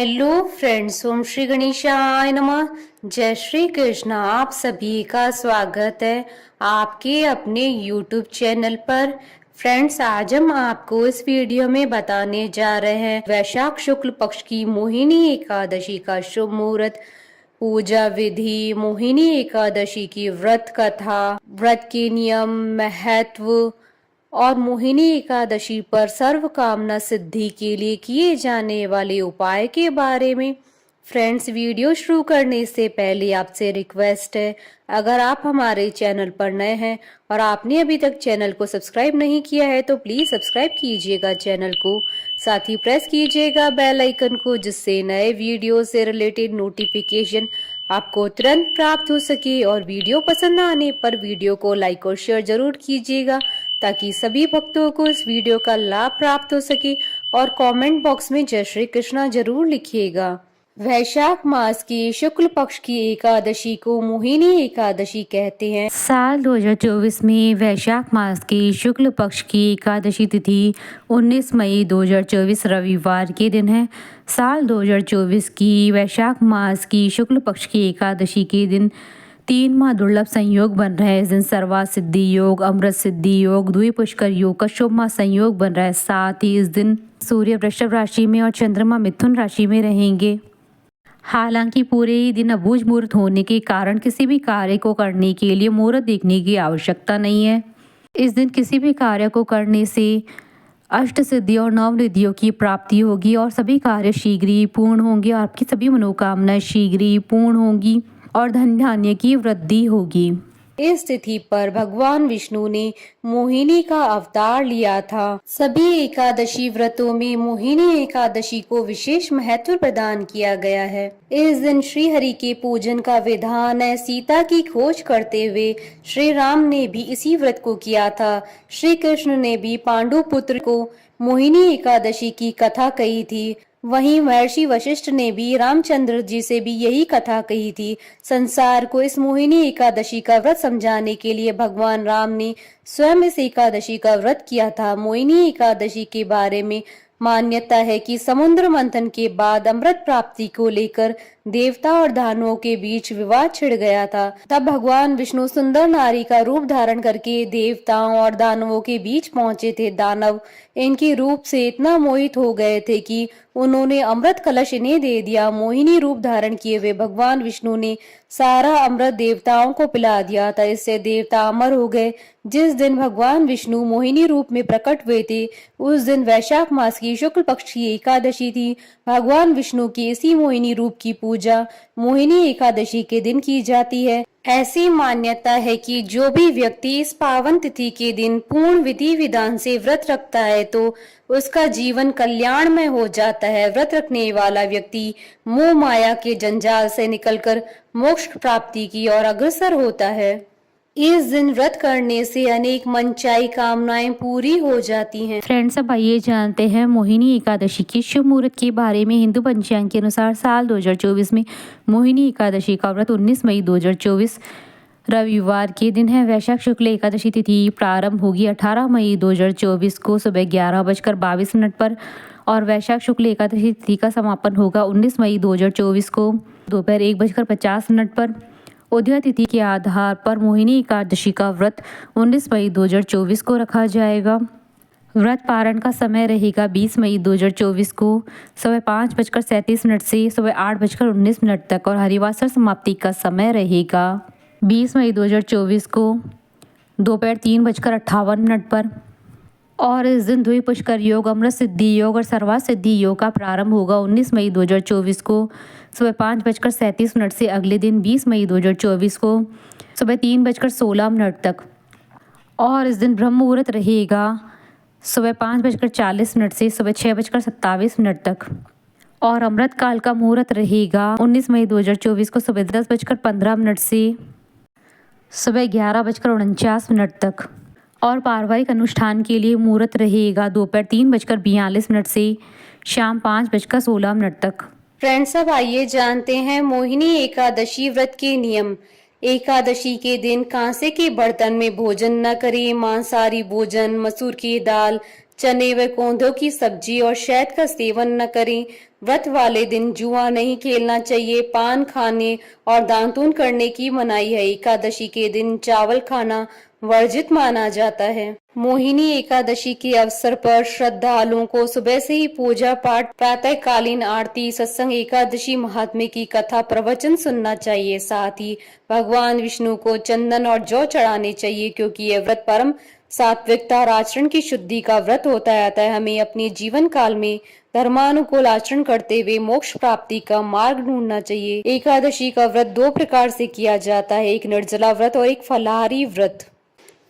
Hello friends, ओम श्री गणेशाय नमः। जय श्री कृष्ण। आप सभी का स्वागत है आपके अपने YouTube चैनल पर। फ्रेंड्स, आज हम आपको इस वीडियो में बताने जा रहे हैं वैशाख शुक्ल पक्ष की मोहिनी एकादशी का शुभ मुहूर्त, पूजा विधि, मोहिनी एकादशी की व्रत कथा, व्रत के नियम, महत्व और मोहिनी एकादशी पर सर्व कामना सिद्धि के लिए किए जाने वाले उपाय के बारे में। फ्रेंड्स, वीडियो शुरू करने से पहले आपसे रिक्वेस्ट है, अगर आप हमारे चैनल पर नए हैं और आपने अभी तक चैनल को सब्सक्राइब नहीं किया है तो प्लीज सब्सक्राइब कीजिएगा चैनल को, साथ ही प्रेस कीजिएगा बेल आइकन को, जिससे नए वीडियो से रिलेटेड नोटिफिकेशन आपको तुरंत प्राप्त हो सके। और वीडियो पसंद आने पर वीडियो को लाइक और शेयर जरूर कीजिएगा ताकि सभी भक्तों को इस वीडियो का लाभ प्राप्त हो सके। और कमेंट बॉक्स में जय श्री कृष्णा जरूर लिखिएगा। वैशाख मास की शुक्ल पक्ष की एकादशी को मोहिनी एकादशी कहते हैं। साल 2024 में वैशाख मास की शुक्ल पक्ष की एकादशी तिथि 19 मई 2024 रविवार के दिन है। साल 2024 की वैशाख मास की शुक्ल पक्ष की एकादशी के दिन 3 दुर्लभ संयोग बन रहे हैं। इस दिन सर्वा सिद्धि योग, अमृत सिद्धि योग, द्विपुष्कर योग का शुभ संयोग बन रहा है। साथ ही इस दिन सूर्य वृषभ राशि में और चंद्रमा मिथुन राशि में रहेंगे। हालांकि पूरे ही दिन अबूझ मुहूर्त होने के कारण किसी भी कार्य को करने के लिए मुहूर्त देखने की आवश्यकता नहीं है। इस दिन किसी भी कार्य को करने से अष्ट सिद्धि और नव निधियों की प्राप्ति होगी और सभी कार्य शीघ्र ही पूर्ण होंगे और आपकी सभी मनोकामनाएं शीघ्र ही पूर्ण होंगी और धन धान्य की वृद्धि होगी। इस तिथि पर भगवान विष्णु ने मोहिनी का अवतार लिया था। सभी एकादशी व्रतों में मोहिनी एकादशी को विशेष महत्व प्रदान किया गया है। इस दिन श्री हरि के पूजन का विधान है। सीता की खोज करते हुए श्री राम ने भी इसी व्रत को किया था। श्री कृष्ण ने भी पांडु पुत्र को मोहिनी एकादशी की कथा कही थी। वहीं महर्षि वशिष्ठ ने भी रामचंद्र जी से भी यही कथा कही थी। संसार को इस मोहिनी एकादशी का व्रत समझाने के लिए भगवान राम ने स्वयं इस एकादशी का व्रत किया था। मोहिनी एकादशी के बारे में मान्यता है कि समुद्र मंथन के बाद अमृत प्राप्ति को लेकर देवता और दानवों के बीच विवाद छिड़ गया था। तब भगवान विष्णु सुंदर नारी का रूप धारण करके देवताओं और दानवों के बीच पहुंचे थे। दानव इनके रूप से इतना मोहित हो गए थे कि उन्होंने अमृत कलश इन्हें दे दिया। मोहिनी रूप धारण किए हुए भगवान विष्णु ने सारा अमृत देवताओं को पिला दिया था। इससे देवता अमर हो गए। जिस दिन भगवान विष्णु मोहिनी रूप में प्रकट हुए थे उस दिन वैशाख मास की शुक्ल पक्ष की एकादशी थी। भगवान विष्णु की इसी मोहिनी रूप की पूजा मोहिनी एकादशी के दिन की जाती है। ऐसी मान्यता है कि जो भी व्यक्ति इस पावन तिथि के दिन पूर्ण विधि विधान से व्रत रखता है तो उसका जीवन कल्याणमय हो जाता है। व्रत रखने वाला व्यक्ति मोह माया के जंजाल से निकलकर मोक्ष प्राप्ति की ओर अग्रसर होता है। इस दिन व्रत करने से अनेक मनचाही कामनाएं पूरी हो जाती हैं। फ्रेंड्स, अब आइए जानते हैं मोहिनी एकादशी के शुभ मुहूर्त के बारे में। हिंदू पंचांग के अनुसार साल 2024 में मोहिनी एकादशी का व्रत 19 मई 2024 रविवार के दिन है। वैशाख शुक्ल एकादशी तिथि प्रारंभ होगी 18 मई 2024 को सुबह 11:22 पर और वैशाख शुक्ल एकादशी तिथि का समापन होगा 19 मई 2024 को दोपहर 1:50 पर। उदय तिथि के आधार पर मोहिनी एकादशी का व्रत 19 मई 2024 को रखा जाएगा। व्रत पारण का समय रहेगा 20 मई 2024 को सुबह 5:37 से सुबह 8:19 तक और हरिवासर समाप्ति का समय रहेगा 20 मई 2024 को दोपहर 3:58 पर। और इस दिन द्विपुष्कर योग, अमृत सिद्धि योग और सर्वा सिद्धि योग का प्रारंभ होगा 19 मई 2024 को सुबह 5:37 से अगले दिन 20 मई 2024 को सुबह 3:16 तक। और इस दिन ब्रह्म मुहूर्त रहेगा सुबह 5:40 से सुबह 6:27 तक। और अमृत काल का मुहूर्त रहेगा 19 मई 2024 को सुबह 10:15 से सुबह 11:49 तक। और पारिवारिक अनुष्ठान के लिए मुहूर्त रहेगा दोपहर 3:42 से शाम 5:16 तक। फ्रेंड्स, अब आइए जानते हैं मोहिनी एकादशी व्रत के नियम। एकादशी के दिन कांसे के बर्तन में भोजन न करें। मांसाहारी भोजन, मसूर की दाल, चने व कोंधों की सब्जी और शहद का सेवन न करें। व्रत वाले दिन जुआ नहीं खेलना चाहिए। पान खाने और दातून करने की मनाही है। एकादशी के दिन चावल खाना वर्जित माना जाता है। मोहिनी एकादशी के अवसर पर श्रद्धालुओं को सुबह से ही पूजा पाठ, प्रातःकालीन आरती, सत्संग, एकादशी महात्म्य की कथा प्रवचन सुनना चाहिए। साथ ही भगवान विष्णु को चंदन और जौ चढ़ाने चाहिए, क्योंकि यह व्रत परम सात्विकता और आचरण की शुद्धि का व्रत होता है। हमें अपने जीवन काल में धर्मानुकूल आचरण करते हुए मोक्ष प्राप्ति का मार्ग ढूंढना चाहिए। एकादशी का व्रत दो प्रकार से किया जाता है, एक निर्जला व्रत और एक फलाहारी व्रत।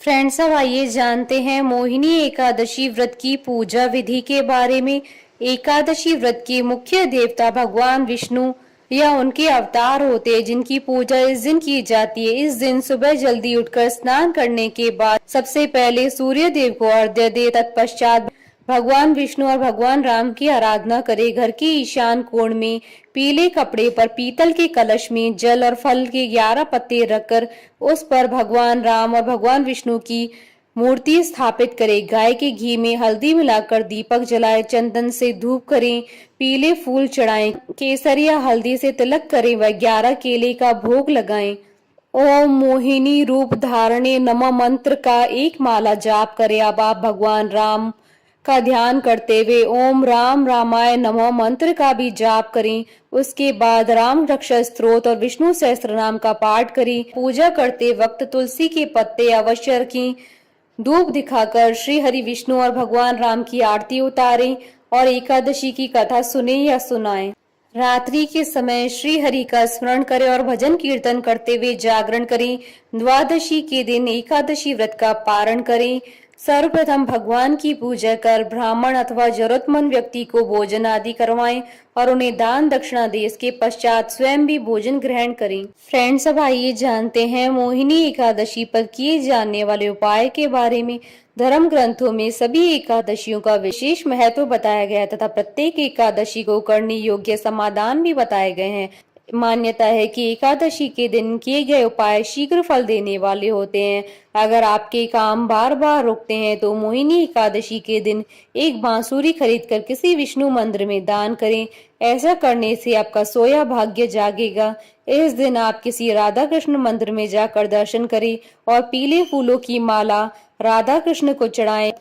फ्रेंड्स, अब आइए जानते हैं मोहिनी एकादशी व्रत की पूजा विधि के बारे में। एकादशी व्रत के मुख्य देवता भगवान विष्णु या उनके अवतार होते हैं, जिनकी पूजा इस दिन की जाती है। इस दिन सुबह जल्दी उठकर स्नान करने के बाद सबसे पहले सूर्य देव को अर्घ्य दे, तत्पश्चात भगवान विष्णु और भगवान राम की आराधना करे। घर के ईशान कोण में पीले कपड़े पर पीतल के कलश में जल और फल के 11 पत्ते रखकर उस पर भगवान राम और भगवान विष्णु की मूर्ति स्थापित करें। गाय के घी में हल्दी मिलाकर दीपक जलाएं, चंदन से धूप करें, पीले फूल चढ़ाएं, केसर या हल्दी से तिलक करें व 11 केले का भोग लगाएं। ओम मोहिनी रूप धारणे नमः मंत्र का एक माला जाप करें। अब आप भगवान राम का ध्यान करते हुए ओम राम रामाय नमः मंत्र का भी जाप करें। उसके बाद राम रक्षा स्तोत्र और विष्णु सहस्त्रनाम का पाठ करें। पूजा करते वक्त तुलसी के पत्ते अवश्य रखें। धूप दिखाकर श्री हरि विष्णु और भगवान राम की आरती उतारें और एकादशी की कथा सुने या सुनाएं। रात्रि के समय श्री हरि का स्मरण करें और भजन कीर्तन करते हुए जागरण करें। द्वादशी के दिन एकादशी व्रत का पारण करें। सर्वप्रथम भगवान की पूजा कर ब्राह्मण अथवा जरूरतमंद व्यक्ति को भोजन आदि करवाएं और उन्हें दान दक्षिणा दें। इसके पश्चात स्वयं भी भोजन ग्रहण करें। फ्रेंड्स, अब आइए जानते हैं मोहिनी एकादशी पर किए जाने वाले उपाय के बारे में। धर्म ग्रंथों में सभी एकादशियों का विशेष महत्व बताया गया है तथा प्रत्येक एकादशी को करने योग्य समाधान भी बताए गए हैं। मान्यता है कि एकादशी के दिन किए गए उपाय शीघ्र फल देने वाले होते हैं। अगर आपके काम बार बार रुकते हैं तो मोहिनी एकादशी के दिन एक बांसुरी खरीदकर किसी विष्णु मंदिर में दान करें। ऐसा करने से आपका सोया भाग्य जागेगा। इस दिन आप किसी राधा कृष्ण मंदिर में जाकर दर्शन करें और पीले फूलों की माला राधा कृष्ण को चढ़ाएं।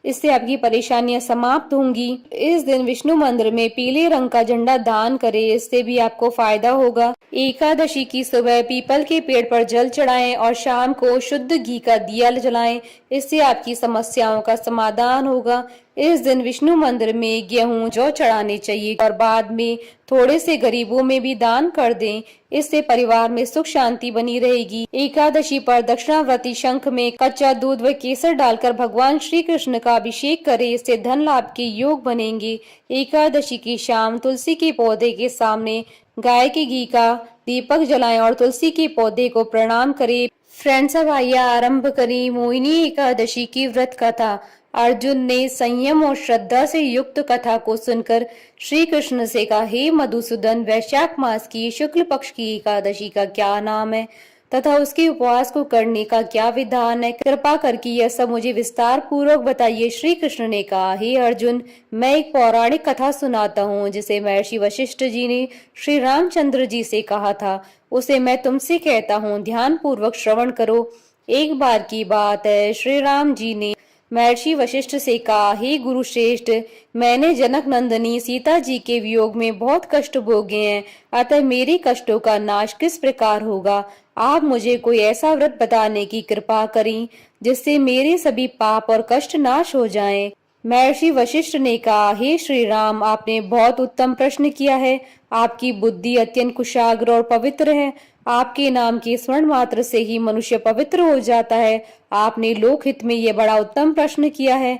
इससे आपकी परेशानियां समाप्त होंगी। इस दिन विष्णु मंदिर में पीले रंग का झंडा दान करें, इससे भी आपको फायदा होगा। एकादशी की सुबह पीपल के पेड़ पर जल चढ़ाएं और शाम को शुद्ध घी का दिया जलाएं, इससे आपकी समस्याओं का समाधान होगा। इस दिन विष्णु मंदिर में गेहूं जौ चढ़ाने चाहिए और बाद में थोड़े से गरीबों में भी दान कर दें। इससे परिवार में सुख शांति बनी रहेगी। एकादशी पर दक्षिणावर्ती शंख में कच्चा दूध व केसर डालकर भगवान श्री कृष्ण का अभिषेक करें, इससे धन लाभ के योग बनेंगे। एकादशी की शाम तुलसी के पौधे के सामने गाय के घी का दीपक जलाएं और तुलसी के पौधे को प्रणाम करें। फ्रेंड्स, अब आइए आरंभ करें मोहिनी एकादशी की व्रत कथा। अर्जुन ने संयम और श्रद्धा से युक्त कथा को सुनकर श्री कृष्ण से कहा, हे मधुसूदन, वैशाख मास की शुक्ल पक्ष की एकादशी का क्या नाम है तथा उसके उपवास को करने का क्या विधान है? कृपा करके यह सब मुझे विस्तार पूर्वक बताइए। श्री कृष्ण ने कहा, हे अर्जुन, मैं एक पौराणिक कथा सुनाता हूँ जिसे महर्षि वशिष्ठ जी ने श्री रामचंद्र जी से कहा था। उसे मैं तुमसे कहता हूँ, ध्यान पूर्वक श्रवण करो। एक बार की बात है, श्री राम जी ने महर्षि वशिष्ठ से कहा, हे गुरु श्रेष्ठ, मैंने जनक नंदनी सीता जी के वियोग में बहुत कष्ट भोगे हैं, अतः मेरे कष्टों का नाश किस प्रकार होगा? आप मुझे कोई ऐसा व्रत बताने की कृपा करें जिससे मेरे सभी पाप और कष्ट नाश हो जाएं। महर्षि वशिष्ठ ने कहा, हे श्री राम, आपने बहुत उत्तम प्रश्न किया है। आपकी बुद्धि अत्यंत कुशाग्र और पवित्र है। आपके नाम के स्मरण मात्र से ही मनुष्य पवित्र हो जाता है। आपने लोकहित में यह बड़ा उत्तम प्रश्न किया है।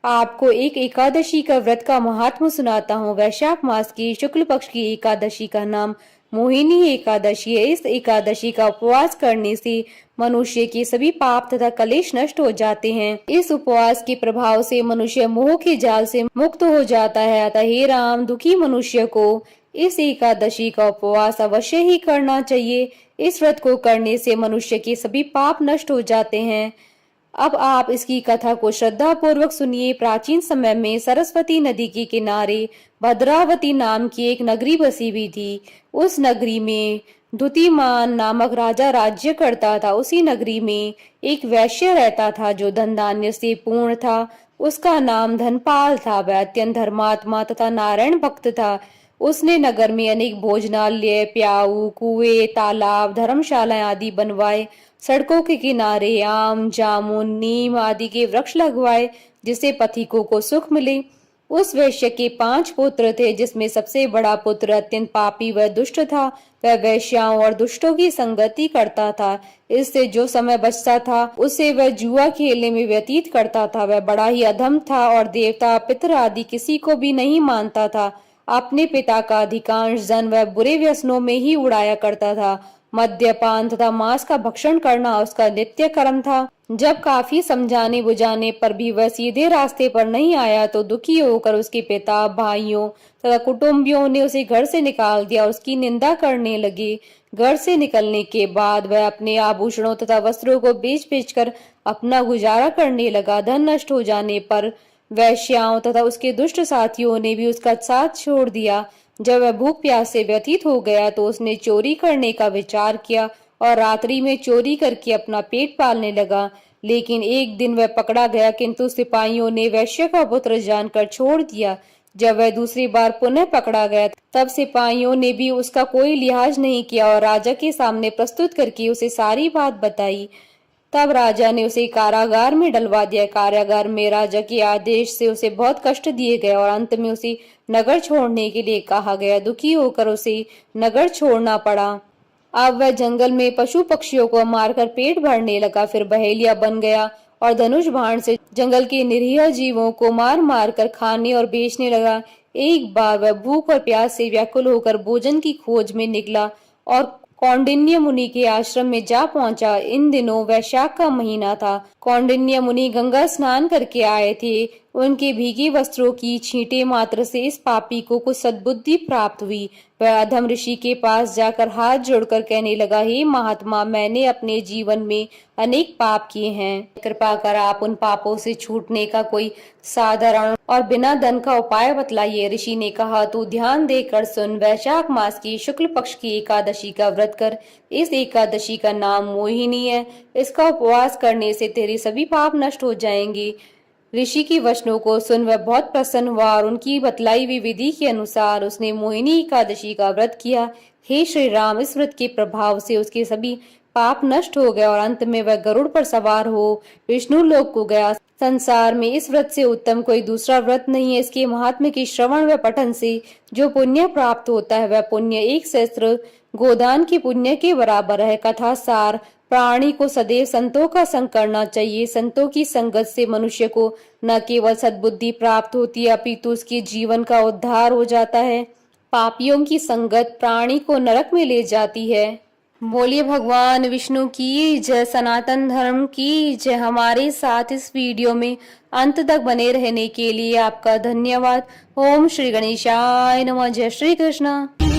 आपको एक एकादशी का व्रत का महात्म सुनाता हूँ। वैशाख मास की शुक्ल पक्ष की एकादशी का नाम मोहिनी एकादशी है। इस एकादशी का उपवास करने से मनुष्य के सभी पाप तथा कलेश नष्ट हो जाते हैं। इस उपवास के प्रभाव से मनुष्य मोह के जाल से मुक्त हो जाता है। अतः हे राम, दुखी मनुष्य को इस एकादशी का उपवास अवश्य ही करना चाहिए। इस व्रत को करने से मनुष्य के सभी पाप नष्ट हो जाते हैं। अब आप इसकी कथा को श्रद्धा पूर्वक सुनिए। प्राचीन समय में सरस्वती नदी के किनारे भद्रावती नाम की एक नगरी बसी हुई थी। उस नगरी में द्युतिमान नामक राजा राज्य करता था। उसी नगरी में एक वैश्य रहता था जो धन धान्य से पूर्ण था। उसका नाम धनपाल था। वह अत्यंत धर्मात्मा तथा नारायण भक्त था। उसने नगर में अनेक भोजनालय, प्याऊ, कुएं, तालाब, धर्मशालाएं आदि बनवाए। सड़कों के किनारे आम, जामुन, नीम आदि के वृक्ष लगवाए जिससे पथिकों को सुख मिले। उस वैश्य के 5 पुत्र थे, जिसमें सबसे बड़ा पुत्र अत्यंत पापी व दुष्ट था। वह वैश्याओं और दुष्टों की संगति करता था। इससे जो समय बचता था उसे वह जुआ खेलने में व्यतीत करता था। वह बड़ा ही अधम था और देवता, पितर आदि किसी को भी नहीं मानता था। अपने पिता का अधिकांश धन वह बुरे व्यसनों में ही उड़ाया करता था। मद्यपान तथा मांस का भक्षण करना उसका नित्य कर्म था। जब काफी समझाने बुझाने पर भी वह सीधे रास्ते पर नहीं आया तो दुखी होकर उसके पिता, भाइयों तथा कुटुंबियों ने उसे घर से निकाल दिया। उसकी निंदा करने लगे। घर से निकलने के बाद वह अपने आभूषणों तथा वस्त्रों को बेच कर अपना गुजारा करने लगा। धन नष्ट हो जाने पर वैश्याओं तथा उसके दुष्ट साथियों ने भी उसका साथ छोड़ दिया। जब वह भूख प्यास से व्यतीत हो गया तो उसने चोरी करने का विचार किया और रात्रि में चोरी करके अपना पेट पालने लगा। लेकिन एक दिन वह पकड़ा गया, किंतु सिपाहियों ने वैश्य का पुत्र जानकर छोड़ दिया। जब वह दूसरी बार पुनः पकड़ा गया तब सिपाहियों ने भी उसका कोई लिहाज नहीं किया और राजा के सामने प्रस्तुत करके उसे सारी बात बताई। तब राजा ने उसे कारागार में डलवा दिया। कारागार में राजा के आदेश से उसे बहुत कष्ट दिए गए और अंत में उसे नगर छोड़ने के लिए कहा गया। दुखी होकर उसे नगर छोड़ना पड़ा। अब वह जंगल में पशु पक्षियों को मारकर पेट भरने लगा। फिर बहेलिया बन गया और धनुष बाण से जंगल के निरीह जीवों को मार मार कर खाने और बेचने लगा। एक बार वह भूख और प्यास से व्याकुल होकर भोजन की खोज में निकला और कौंडिन्य मुनि के आश्रम में जा पहुंचा। इन दिनों वैशाख का महीना था। कौंडिन्य मुनि गंगा स्नान करके आए थे। उनके भीगे वस्त्रों की छींटे मात्र से इस पापी को कुछ सद्बुद्धि प्राप्त हुई। वह अधम ऋषि के पास जाकर हाथ जोड़कर कहने लगा, हे महात्मा, मैंने अपने जीवन में अनेक पाप किए हैं। कृपा कर आप उन पापों से छूटने का कोई साधारण और बिना धन का उपाय बतलाइए। ऋषि ने कहा, तू ध्यान देकर सुन। वैशाख मास की शुक्ल पक्ष की एकादशी का व्रत कर। इस एकादशी का नाम मोहिनी है। इसका उपवास करने से तेरे सभी पाप नष्ट हो जाएंगे। ऋषि की वचनों को सुन वह बहुत प्रसन्न हुआ और उनकी बतलाई हुई विधि के अनुसार उसने मोहिनी एकादशी का व्रत किया। हे श्री राम, इस व्रत के प्रभाव से उसके सभी पाप नष्ट हो गए और अंत में वह गरुड़ पर सवार हो विष्णु लोक को गया। संसार में इस व्रत से उत्तम कोई दूसरा व्रत नहीं है। इसके महात्म्य के श्रवण व पठन से जो पुण्य प्राप्त होता है वह पुण्य 1 सहस्त्र गोदान के पुण्य के बराबर है। कथा सार, प्राणी को सदैव संतों का संग करना चाहिए। संतों की संगत से मनुष्य को न केवल सद्बुद्धि प्राप्त होती है अपितु उसके जीवन का उद्धार हो जाता है। पापियों की संगत प्राणी को नरक में ले जाती है। बोलिए भगवान विष्णु की जय, सनातन धर्म की जय। हमारे साथ इस वीडियो में अंत तक बने रहने के लिए आपका धन्यवाद। ओम श्री गणेशाय नमः। जय श्री कृष्ण।